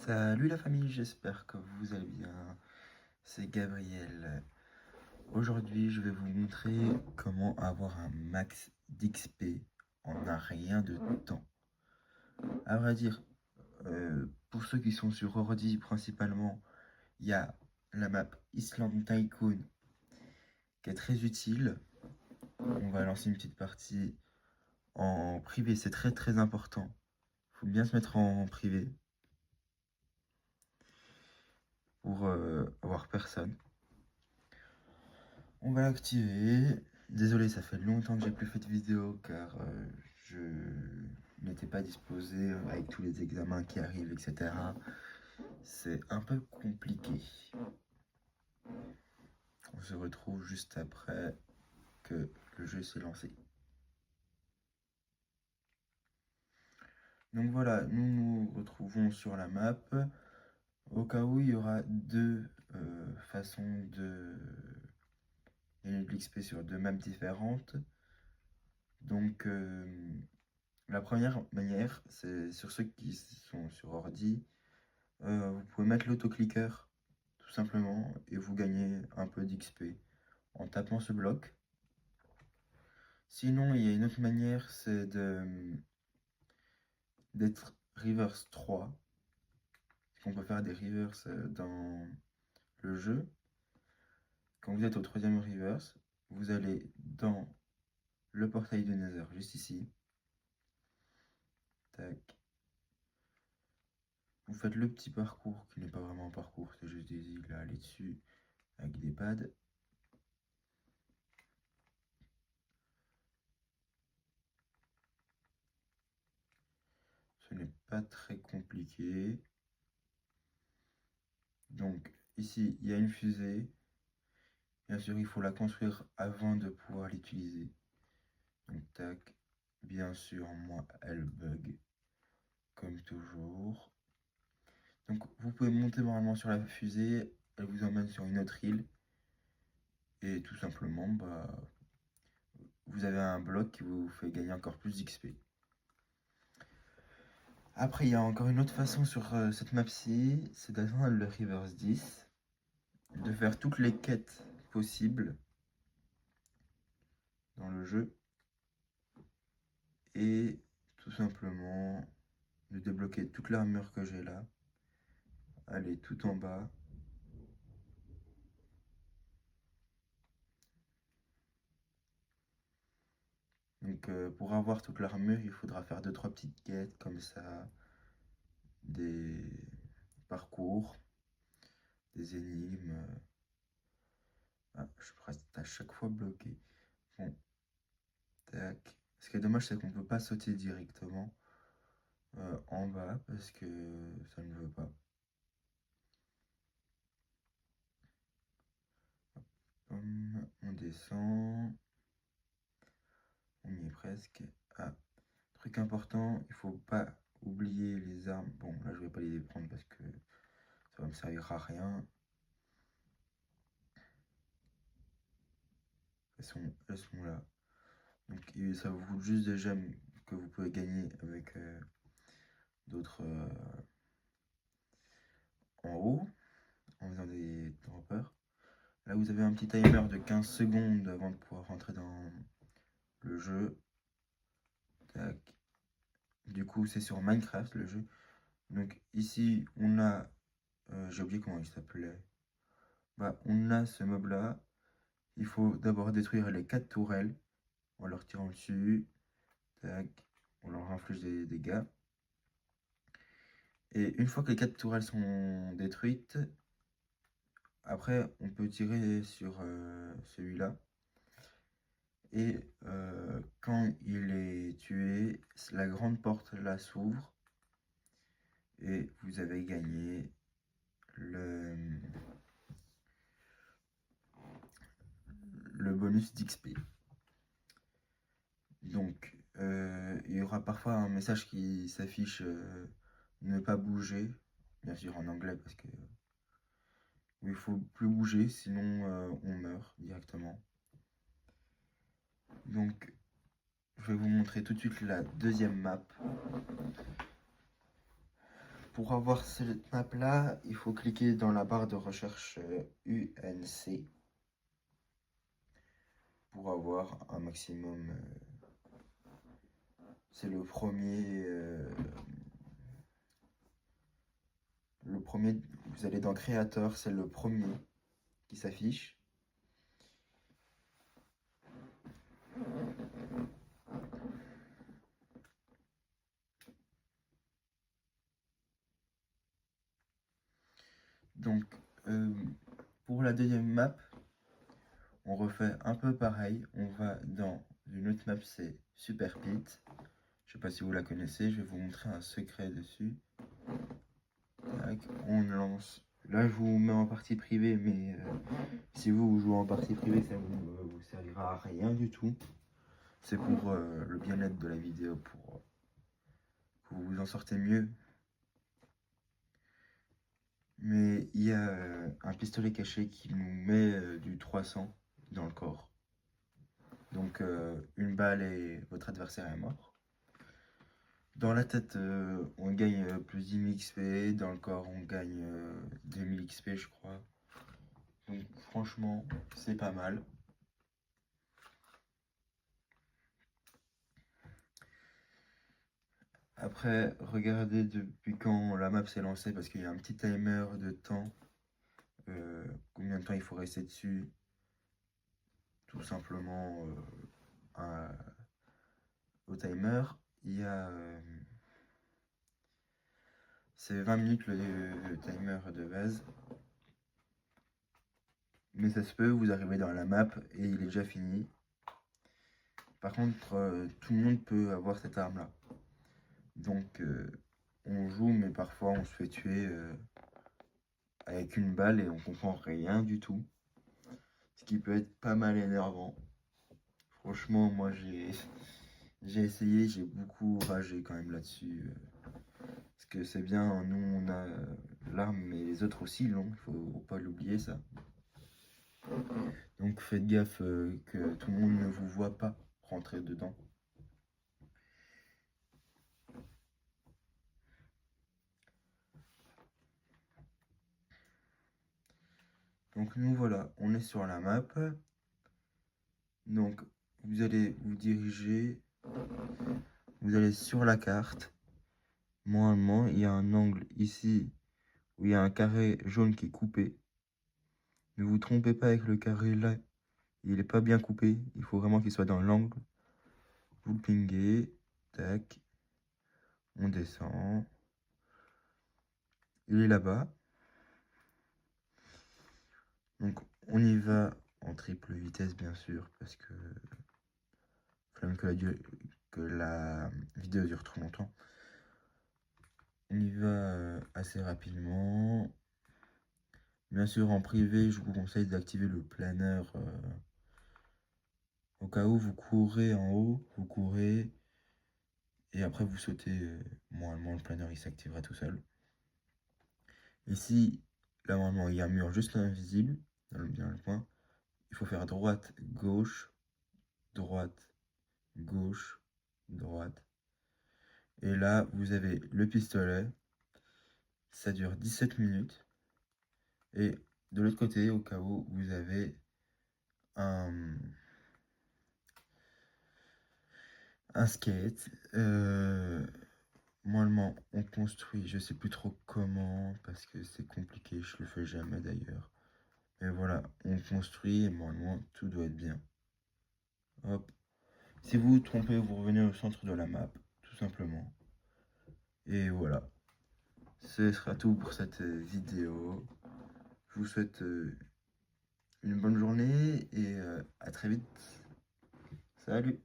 Salut la famille, j'espère que vous allez bien. C'est Gabriel. Aujourd'hui, je vais vous montrer comment avoir un max d'XP en un rien de temps. À vrai dire, pour ceux qui sont sur ordi principalement, il y a la map Island Tycoon qui est très utile. On va lancer une petite partie en privé, c'est très important. Il faut bien se mettre en privé pour avoir personne. On va l'activer. Désolé, ça fait longtemps que j'ai plus fait de vidéo car je n'étais pas disposé avec tous les examens qui arrivent, etc. C'est un peu compliqué. On se retrouve juste après que le jeu s'est lancé. Donc voilà, nous nous retrouvons sur la map. Au cas où il y aura deux façons de gagner de l'XP sur deux maps différentes. Donc la première manière, c'est sur ceux qui sont sur ordi, vous pouvez mettre l'autoclicker tout simplement et vous gagnez un peu d'XP en tapant ce bloc. Sinon, il y a une autre manière, c'est d'être reverse 3. On peut faire des reverse dans le jeu. Quand vous êtes au troisième reverse, vous allez dans le portail du Nether, juste ici. Tac. Vous faites le petit parcours, qui n'est pas vraiment un parcours, c'est juste des îles à aller dessus avec des pads. Ce n'est pas très compliqué. Donc ici, il y a une fusée. Bien sûr, il faut la construire avant de pouvoir l'utiliser. Donc tac. Bien sûr, moi, elle bug. Comme toujours. Donc vous pouvez monter normalement sur la fusée. Elle vous emmène sur une autre île. Et tout simplement, vous avez un bloc qui vous fait gagner encore plus d'XP. Après, il y a encore une autre façon sur cette map-ci, c'est d'atteindre le Reverse 10, de faire toutes les quêtes possibles dans le jeu, et tout simplement de débloquer toute l'armure que j'ai là, aller tout en bas, donc pour avoir toute l'armure, il faudra faire 2-3 petites quêtes comme ça, des parcours, des énigmes. Ah, je reste à chaque fois bloqué. Bon, tac. Ce qui est dommage, c'est qu'on ne peut pas sauter directement en bas parce que ça ne veut pas. On descend. On y est presque. Ah, truc important, il faut pas oublier les armes. Bon, là je vais pas les prendre parce que ça va me servir à rien. Elles sont là. Donc ça vous coûte juste des gemmes que vous pouvez gagner avec d'autres en haut, en faisant des droppers. Là vous avez un petit timer de 15 secondes avant de pouvoir rentrer dans le jeu. Tac. Du coup c'est sur Minecraft le jeu. Donc ici on a, j'ai oublié comment il s'appelait. On a ce mob là. Il faut d'abord détruire les 4 tourelles en leur tirant dessus. Tac. On leur inflige des dégâts. Et une fois que les 4 tourelles sont détruites, après on peut tirer sur celui-là. Et quand il est tué, la grande porte là s'ouvre. Et vous avez gagné le bonus d'XP. Donc, il y aura parfois un message qui s'affiche ne pas bouger, bien sûr en anglais parce que il faut plus bouger, sinon on meurt directement. Donc, je vais vous montrer tout de suite la deuxième map. pour avoir cette map là, il faut cliquer dans la barre de recherche UNC pour avoir un maximum. C'est le premier. Vous allez dans Créateur, c'est le premier qui s'affiche. Donc, pour la deuxième map, on refait un peu pareil. On va dans une autre map, c'est Super Pit. Je sais pas si vous la connaissez, je vais vous montrer un secret dessus. Tac, on lance. Là, je vous mets en partie privée, mais si vous jouez en partie privée, ça vous servira à rien du tout. C'est pour le bien-être de la vidéo, pour que vous vous en sortez mieux. Mais il y a un pistolet caché qui nous met du 300 dans le corps. Donc une balle et votre adversaire est mort. Dans la tête, on gagne plus 10 000 XP. Dans le corps, on gagne 2000 XP, je crois. Donc franchement, c'est pas mal. Après, regardez depuis quand la map s'est lancée, parce qu'il y a un petit timer de temps. Combien de temps il faut rester dessus. Tout simplement au timer. Il y a... c'est 20 minutes le timer de base. Mais ça se peut, vous arrivez dans la map et il est déjà fini. Par contre, tout le monde peut avoir cette arme là. Donc on joue, mais parfois on se fait tuer avec une balle et on comprend rien du tout. Ce qui peut être pas mal énervant. Franchement, moi j'ai essayé, j'ai beaucoup ragé quand même là-dessus. Parce que c'est bien, nous on a l'arme, mais les autres aussi l'ont, il faut pas l'oublier ça. Donc faites gaffe que tout le monde ne vous voit pas rentrer dedans. Donc nous voilà, on est sur la map. Donc vous allez vous diriger, vous allez sur la carte. Normalement, il y a un angle ici où il y a un carré jaune qui est coupé. Ne vous trompez pas avec le carré là, il n'est pas bien coupé. Il faut vraiment qu'il soit dans l'angle. Vous le pinguez, tac, on descend. Il est là-bas. Donc on y va en triple vitesse bien sûr, parce que flemme que la vidéo dure trop longtemps. On y va assez rapidement. Bien sûr, en privé, je vous conseille d'activer le planeur. Au cas où vous courez en haut, vous courez. Et après, vous sautez. Normalement, le planeur, il s'activera tout seul. Ici, là, normalement, il y a un mur juste là, invisible. Dans le coin. Il faut faire droite, gauche, droite, gauche, droite. Et là, vous avez le pistolet. Ça dure 17 minutes. Et de l'autre côté, au cas où, vous avez un skate. Normalement, on construit, je sais plus trop comment, parce que c'est compliqué, je le fais jamais d'ailleurs. Mais voilà, on construit et normalement, tout doit être bien. Hop. Si vous vous trompez, vous revenez au centre de la map, tout simplement. Et voilà. Ce sera tout pour cette vidéo. Je vous souhaite une bonne journée et à très vite. Salut!